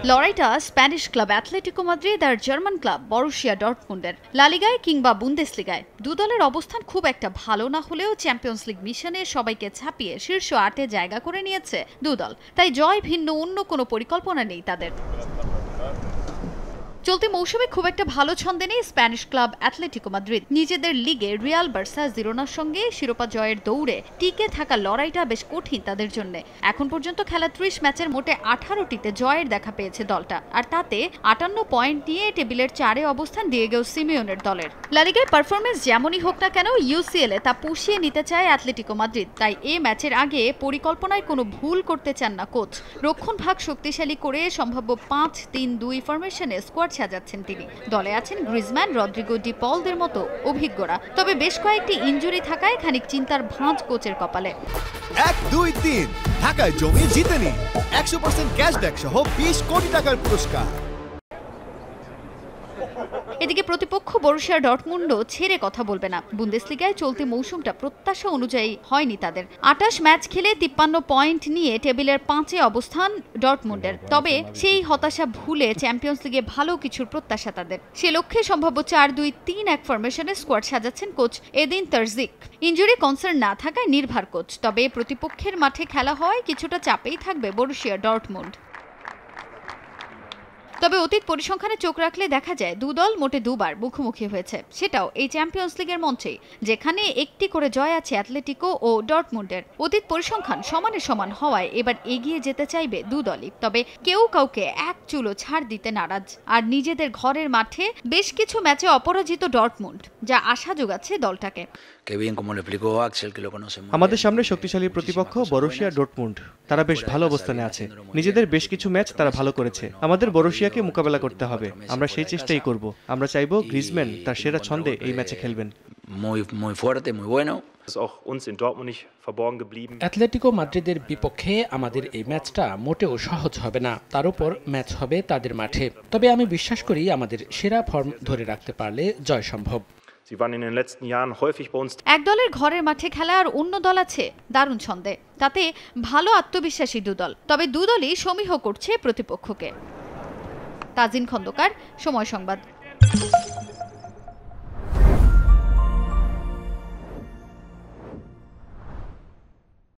লড়াইটা Spanish club Atletico Madrid আর German club Borussia ডর্টমুন্ডের। লা লিগায় কিংবা বুন্দেসলিগায় দু দলের অবস্থান খুব একটা ভালো না হলেও চ্যাম্পিয়ন্স লিগ মিশনে সবাইকে ছাপিয়ে শীর্ষ ৮-এ জায়গা করে নিয়েছে দু দল। তাই জয় ভিন্ন অন্য কোনো পরিকল্পনা নেই তাদের। চলতি মৌসুমে খুব একটা ভালো ছন্দে নেই স্প্যানিশ ক্লাব অ্যাটলেটিকো মাদ্রিদ। নিজেদের লিগে রিয়াল বার্সা জিরোনার সঙ্গে শিরোপা জয়ের দৌড়ে টিকে থাকা লড়াইটা বেশ কঠিন তাদের জন্য। এখন পর্যন্ত খেলা ৩০ ম্যাচের মোটে ১৮টিতে জয়ের দেখা পেয়েছে দলটা, আর তাতে ৫৮ পয়েন্ট নিয়ে টেবিলের ৪-এ অবস্থান ডিয়েগো সিমিওনের দলের। লা লিগায় পারফরমেন্স যেমনই হোক না কেন ইউসিএল এ তা পুষিয়ে নিতে চায় অ্যাটলেটিকো মাদ্রিদ। তাই এ ম্যাচের আগে পরিকল্পনায় কোনো ভুল করতে চান না কোচ। রক্ষণভাগ শক্তিশালী করে সম্ভাব্য ৫-৩-২ ফরমেশনে স্কোয়াড সাজাচ্ছেন তিনি। দলে আছেন গ্রিজম্যান, রদ্রিগো, ডি পলদের মতো অভিজ্ঞরা। তবে বেশ কয়েকটি ইনজুরি থাকায় খানিক চিন্তার ভাঁজ কোচের কপালে। ১-২-৩ ঢাকায় জমি জিতে নিন ১০০% ক্যাশব্যাক সহ ২০ কোটি টাকার পুরস্কার। এদিকে প্রতিপক্ষ বরুশিয়া ডর্টমুন্ডও ছেড়ে কথা বলবে না। বুন্দেসলিগায় চলতি মৌসুমটা প্রত্যাশা অনুযায়ী হয়নি তাদের। ২৮ ম্যাচ খেলে ৫৩ পয়েন্ট নিয়ে টেবিলের ৫-এ অবস্থান ডর্টমুন্ডের। তবে সেই হতাশা ভুলে চ্যাম্পিয়ন্স লিগে ভালো কিছুর প্রত্যাশা তাদের। সে লক্ষ্যে সম্ভাব্য ৪-২-৩-১ ফরমেশনে স্কোয়াড সাজাচ্ছেন কোচ এদিন তারজিক। ইনজুরি কনসার্ন না থাকায় নির্ভর কোচ। তবে প্রতিপক্ষের মাঠে খেলা হওয়ায় কিছুটা চাপেই থাকবে বরুশিয়া ডর্টমুন্ড। তবে অতীত পরিসংখ্যানে চোখ রাখলে দেখা যায় দু দল মোটে দুবার মুখোমুখি হয়েছে, সেটাও এই চ্যাম্পিয়ন্স লিগের মঞ্চেই, যেখানে একটি করে জয় আছে অ্যাটলেটিকো ও ডর্টমুন্ডের। অতীত পরিসংখ্যান সমানে সমান হওয়ায় এবার এগিয়ে যেতে চাইবে দু দলই। তবে কেউ কাউকে এক চুলো ছাড় দিতে নারাজ। আর নিজেদের ঘরের মাঠে বেশ কিছু ম্যাচে অপরাজিত ডর্টমুন্ড, যা আশা যোগাচ্ছে দলটাকে। আমাদের সামনে শক্তিশালী প্রতিপক্ষ বরুশিয়া ডর্টমুন্ড। তারা বেশ ভালো অবস্থানে আছে। নিজেদের বেশ কিছু ম্যাচ তারা ভালো করেছে। আমাদের বরুশিয়াকে মোকাবেলা করতে হবে। আমরা সেই চেষ্টাই করব। আমরা চাইব গ্রিজম্যান তার সেরা ছন্দে এই ম্যাচে খেলবেন। অ্যাটলেটিকো মাদ্রিদের বিপক্ষে আমাদের এই ম্যাচটা মোটেও সহজ হবে না। তার উপর ম্যাচ হবে তাদের মাঠে। তবে আমি বিশ্বাস করি আমাদের সেরা ফর্ম ধরে রাখতে পারলে জয় সম্ভব। এক দলের ঘরের মাঠে খেলা আর অন্য দল আছে দারুণ ছন্দে। তাতে ভালো আত্মবিশ্বাসী দু দল। তবে দু দলই সমীহ করছে প্রতিপক্ষকে। তাজিন খন্দকার, সময় সংবাদ।